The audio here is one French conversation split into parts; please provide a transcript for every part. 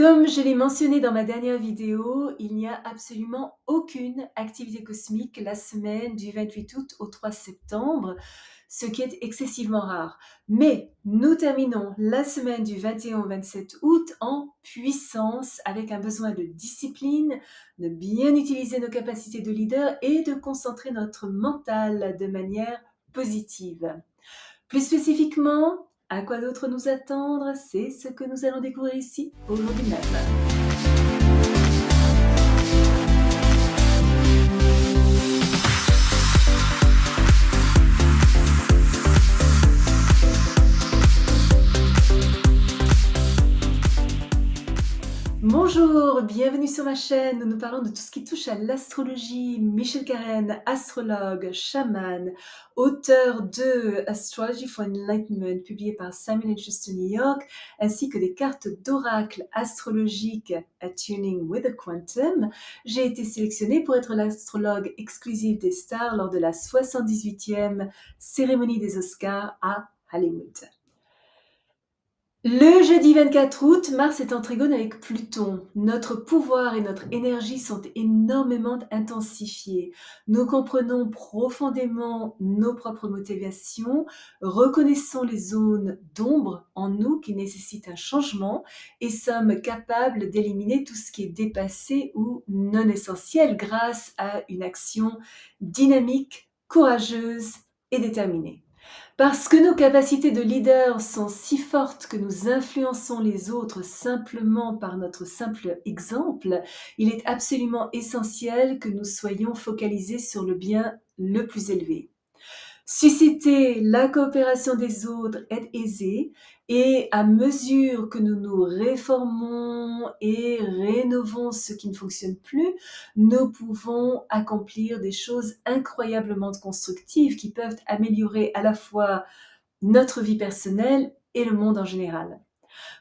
Comme je l'ai mentionné dans ma dernière vidéo, il n'y a absolument aucune activité cosmique la semaine du 28 août au 3 septembre, ce qui est excessivement rare. Mais nous terminons la semaine du 21 au 27 août en puissance, avec un besoin de discipline, de bien utiliser nos capacités de leader et de concentrer notre mental de manière positive. Plus spécifiquement, à quoi d'autre nous attendre? C'est ce que nous allons découvrir ici aujourd'hui même. Bonjour, bienvenue sur ma chaîne où nous parlons de tout ce qui touche à l'astrologie. Michel Karen, astrologue, chaman, auteur de Astrology for Enlightenment, publié par Simon & Schuster New York, ainsi que des cartes d'oracle astrologiques Attuning with the Quantum. J'ai été sélectionnée pour être l'astrologue exclusive des stars lors de la 78e cérémonie des Oscars à Hollywood. Le jeudi 24 août, Mars est en trigone avec Pluton. Notre pouvoir et notre énergie sont énormément intensifiés. Nous comprenons profondément nos propres motivations, reconnaissons les zones d'ombre en nous qui nécessitent un changement et sommes capables d'éliminer tout ce qui est dépassé ou non essentiel grâce à une action dynamique, courageuse et déterminée. Parce que nos capacités de leader sont si fortes que nous influençons les autres simplement par notre simple exemple, il est absolument essentiel que nous soyons focalisés sur le bien le plus élevé. Susciter la coopération des autres est aisé et à mesure que nous nous réformons et rénovons ce qui ne fonctionne plus, nous pouvons accomplir des choses incroyablement constructives qui peuvent améliorer à la fois notre vie personnelle et le monde en général.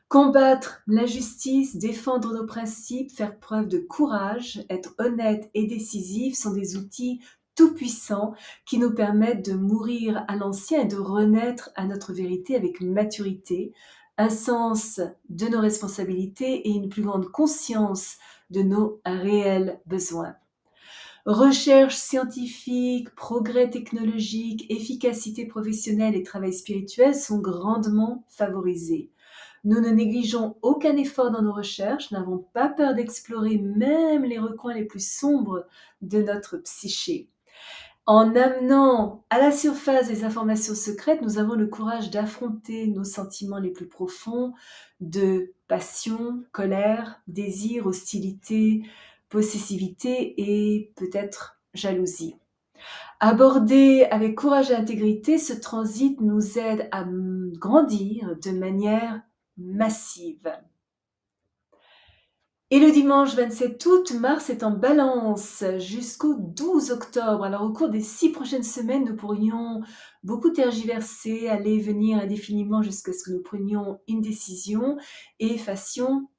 Combattre l'injustice, défendre nos principes, faire preuve de courage, être honnête et décisif sont des outils tout-puissants qui nous permettent de mourir à l'ancien et de renaître à notre vérité avec maturité, un sens de nos responsabilités et une plus grande conscience de nos réels besoins. Recherche scientifique, progrès technologique, efficacité professionnelle et travail spirituel sont grandement favorisés. Nous ne négligeons aucun effort dans nos recherches, n'avons pas peur d'explorer même les recoins les plus sombres de notre psyché. En amenant à la surface des informations secrètes, nous avons le courage d'affronter nos sentiments les plus profonds de passion, colère, désir, hostilité, possessivité et peut-être jalousie. Aborder avec courage et intégrité, ce transit nous aide à grandir de manière massive. Et le dimanche 27 août, Mars est en Balance jusqu'au 12 octobre. Alors au cours des 6 prochaines semaines, nous pourrions beaucoup tergiverser, aller et venir indéfiniment jusqu'à ce que nous prenions une décision et fassions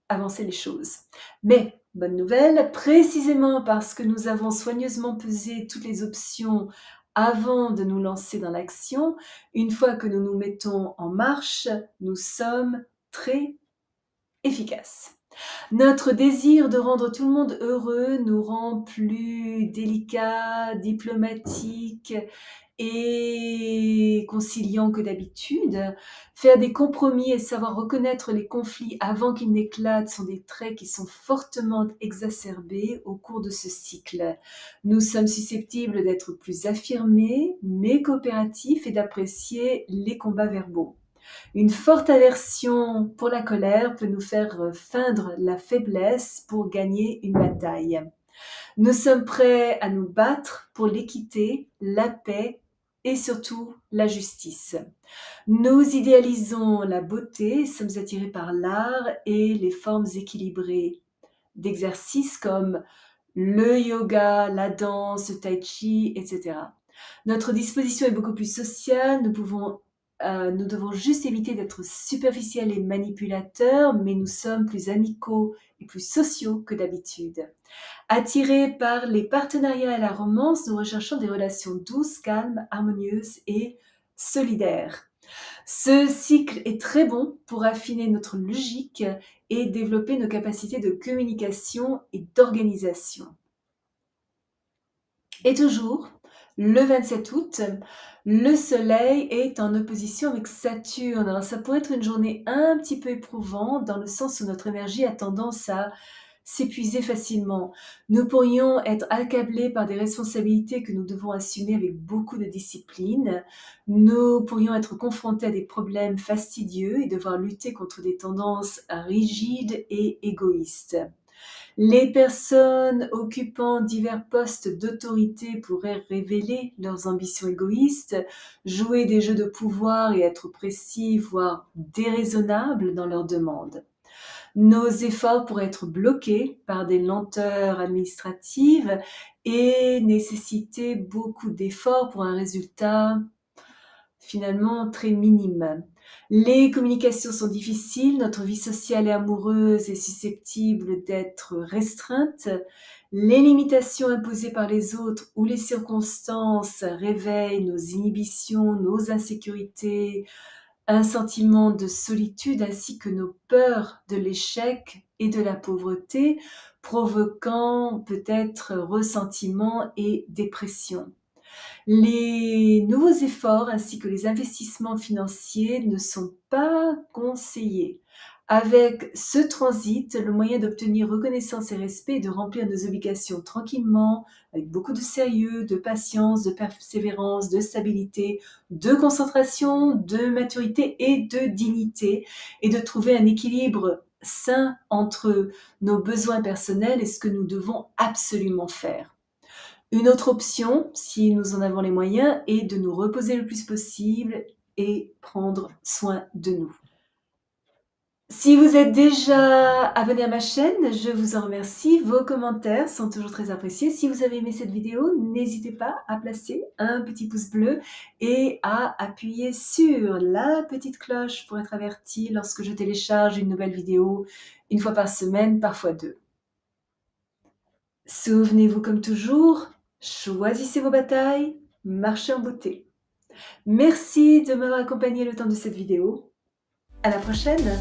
avancer les choses. Mais, bonne nouvelle, précisément parce que nous avons soigneusement pesé toutes les options avant de nous lancer dans l'action, une fois que nous nous mettons en marche, nous sommes très efficaces. Notre désir de rendre tout le monde heureux nous rend plus délicats, diplomatiques et conciliants que d'habitude. Faire des compromis et savoir reconnaître les conflits avant qu'ils n'éclatent sont des traits qui sont fortement exacerbés au cours de ce cycle. Nous sommes susceptibles d'être plus affirmés, mais coopératifs et d'apprécier les combats verbaux. Une forte aversion pour la colère peut nous faire feindre la faiblesse pour gagner une bataille. Nous sommes prêts à nous battre pour l'équité, la paix et surtout la justice. Nous idéalisons la beauté, sommes attirés par l'art et les formes équilibrées d'exercices comme le yoga, la danse, le tai chi, etc. Notre disposition est beaucoup plus sociale, nous devons juste éviter d'être superficiels et manipulateurs, mais nous sommes plus amicaux et plus sociaux que d'habitude. Attirés par les partenariats et la romance, nous recherchons des relations douces, calmes, harmonieuses et solidaires. Ce cycle est très bon pour affiner notre logique et développer nos capacités de communication et d'organisation. Et toujours, le 27 août, le Soleil est en opposition avec Saturne. Alors ça pourrait être une journée un petit peu éprouvante dans le sens où notre énergie a tendance à s'épuiser facilement. Nous pourrions être accablés par des responsabilités que nous devons assumer avec beaucoup de discipline. Nous pourrions être confrontés à des problèmes fastidieux et devoir lutter contre des tendances rigides et égoïstes. Les personnes occupant divers postes d'autorité pourraient révéler leurs ambitions égoïstes, jouer des jeux de pouvoir et être précis, voire déraisonnables dans leurs demandes. Nos efforts pourraient être bloqués par des lenteurs administratives et nécessiter beaucoup d'efforts pour un résultat finalement très minime. Les communications sont difficiles, notre vie sociale et amoureuse est susceptible d'être restreinte. Les limitations imposées par les autres ou les circonstances réveillent nos inhibitions, nos insécurités, un sentiment de solitude ainsi que nos peurs de l'échec et de la pauvreté, provoquant peut-être ressentiment et dépression. Les nouveaux efforts ainsi que les investissements financiers ne sont pas conseillés. Avec ce transit, le moyen d'obtenir reconnaissance et respect est de remplir nos obligations tranquillement, avec beaucoup de sérieux, de patience, de persévérance, de stabilité, de concentration, de maturité et de dignité, et de trouver un équilibre sain entre nos besoins personnels et ce que nous devons absolument faire. Une autre option, si nous en avons les moyens, est de nous reposer le plus possible et prendre soin de nous. Si vous êtes déjà abonné à ma chaîne, je vous en remercie. Vos commentaires sont toujours très appréciés. Si vous avez aimé cette vidéo, n'hésitez pas à placer un petit pouce bleu et à appuyer sur la petite cloche pour être averti lorsque je télécharge une nouvelle vidéo une fois par semaine, parfois deux. Souvenez-vous comme toujours, choisissez vos batailles, marchez en beauté. Merci de m'avoir accompagné le temps de cette vidéo. À la prochaine!